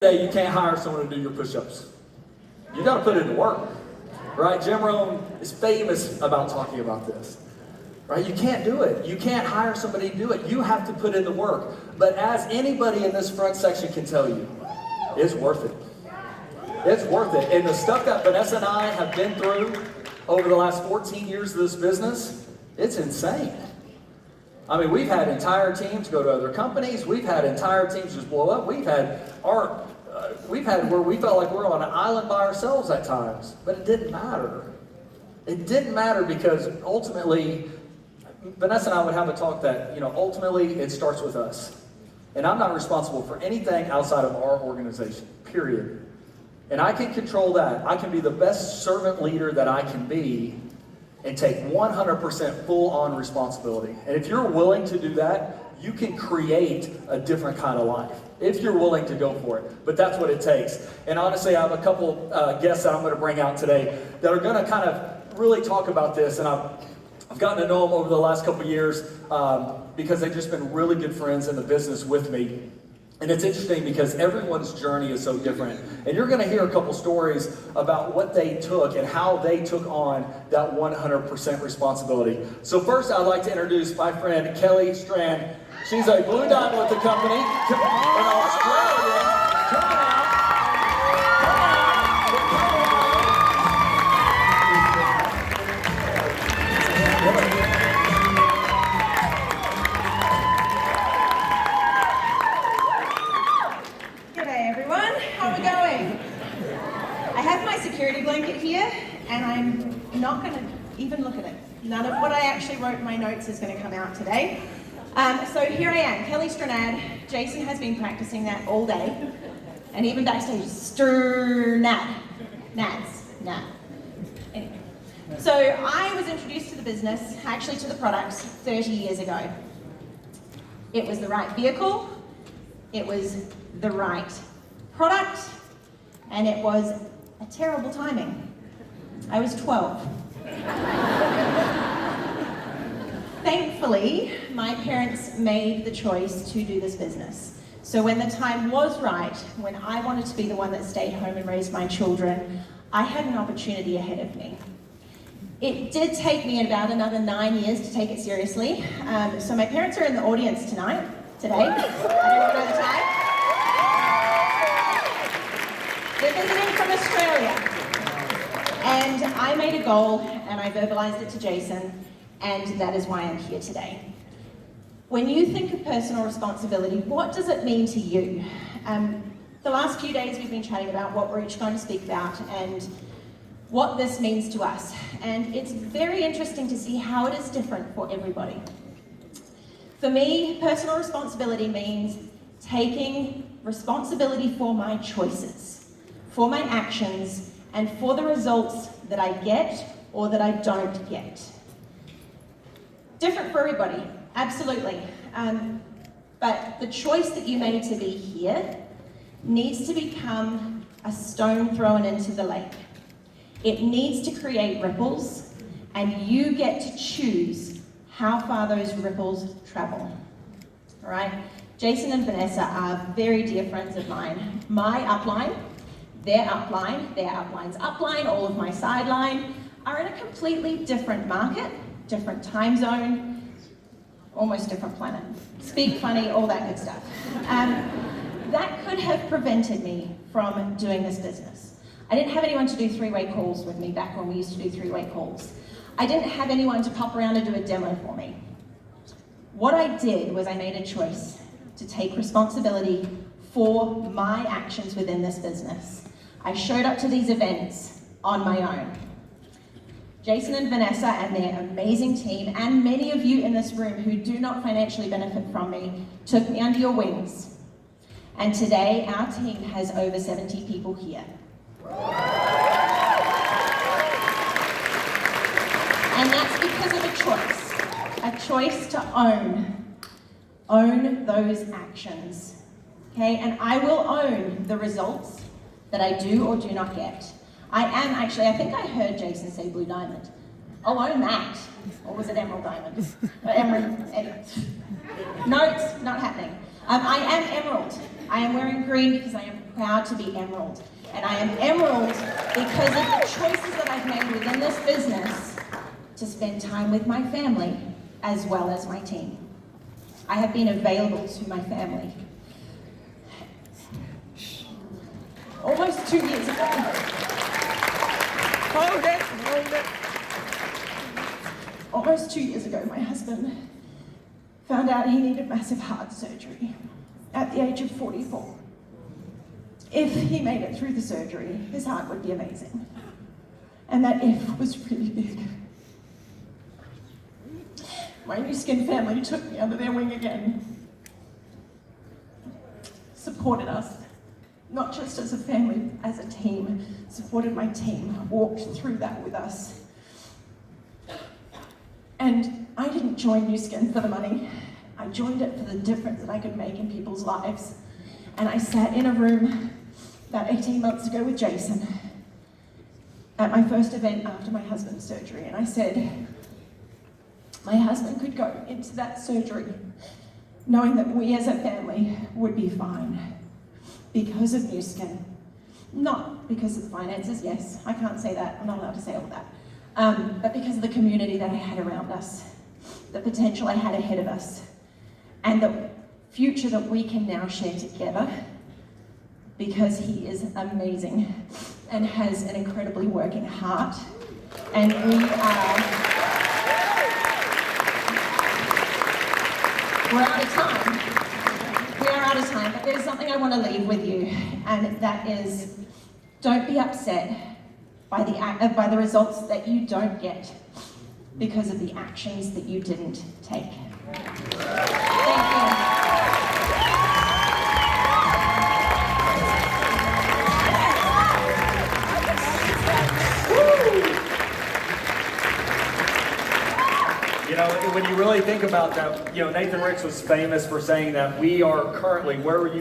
Day you can't hire someone to do your push-ups. You got to put it to work, right? Jim Rohn is famous about talking about this, right? You can't do it. You can't hire somebody to do it. You have to put in the work. But as anybody in this front section can tell you, it's worth it. It's worth it. And the stuff that Vanessa and I have been through over the last 14 years of this business, it's insane. I mean, we've had entire teams go to other companies. We've had entire teams just blow up. We've had where we felt like we were on an island by ourselves at times, but it didn't matter. It didn't matter because ultimately, Vanessa and I would have a talk that, ultimately it starts with us. And I'm not responsible for anything outside of our organization, period. And I can control that. I can be the best servant leader that I can be and take 100% full-on responsibility. And if you're willing to do that, you can create a different kind of life, if you're willing to go for it. But that's what it takes. And honestly, I have a couple guests that I'm going to bring out today that are going to kind of really talk about this. And I've gotten to know them over the last couple years because they've just been really good friends in the business with me. And it's interesting because everyone's journey is so different. And you're going to hear a couple stories about what they took and how they took on that 100% responsibility. So first, I'd like to introduce my friend, Kelly Strand. She's a Blue Diamond with the company in Australia. Coming out. Security blanket here, and I'm not going to even look at it. None of what I actually wrote in my notes is going to come out today. So here I am, Kelly Strand. Jason has been practicing that all day, and even backstage, Nads. Anyway, so I was introduced to the business, actually to the products, 30 years ago. It was the right vehicle, it was the right product, and it was a terrible timing. I was 12. Thankfully, my parents made the choice to do this business. So when the time was right, when I wanted to be the one that stayed home and raised my children, I had an opportunity ahead of me. It did take me about another 9 years to take it seriously. So my parents are in the audience today. I don't know the time. They're visiting from Australia. And I made a goal, and I verbalized it to Jason, and that is why I'm here today. When you think of personal responsibility, what does it mean to you? The last few days we've been chatting about what we're each going to speak about and what this means to us. And it's very interesting to see how it is different for everybody. For me, personal responsibility means taking responsibility for my choices, for my actions, and for the results that I get or that I don't get. Different for everybody, absolutely. But the choice that you made to be here needs to become a stone thrown into the lake. It needs to create ripples, and you get to choose how far those ripples travel. All right? Jason and Vanessa are very dear friends of mine. My upline, their upline's upline, all of my sideline, are in a completely different market, different time zone, almost different planet. Speak funny, all that good stuff. That could have prevented me from doing this business. I didn't have anyone to do three-way calls with me back when we used to do three-way calls. I didn't have anyone to pop around and do a demo for me. What I did was I made a choice to take responsibility for my actions within this business. I showed up to these events on my own. Jason and Vanessa and their amazing team, and many of you in this room who do not financially benefit from me, took me under your wings. And today, our team has over 70 people here. And that's because of a choice to own those actions. Okay, and I will own the results that I do or do not get. I think I heard Jason say Blue Diamond. I'll own that. Or was it Emerald Diamond? Anyway. No, it's not happening. I am Emerald. I am wearing green because I am proud to be Emerald. And I am Emerald because of the choices that I've made within this business to spend time with my family as well as my team. I have been available to my family. Almost 2 years ago. Hold it, hold it. Almost 2 years ago, my husband found out he needed massive heart surgery at the age of 44. If he made it through the surgery, his heart would be amazing. And that if was really big. My Nu Skin family took me under their wing again. Supported us, not just as a family, as a team. Supported my team, walked through that with us. And I didn't join Nu Skin for the money. I joined it for the difference that I could make in people's lives. And I sat in a room about 18 months ago with Jason at my first event after my husband's surgery, and I said, my husband could go into that surgery knowing that we as a family would be fine because of Nu Skin. Not because of the finances, yes, I can't say that, I'm not allowed to say all of that. But because of the community that I had around us, the potential I had ahead of us, and the future that we can now share together, because he is amazing and has an incredibly working heart. And we're out of time. We are out of time, but there's something I want to leave with you, and that is, don't be upset by the results that you don't get because of the actions that you didn't take. Thank you. You know, when you really think about that, you know, Nathan Ricks was famous for saying that we are currently where you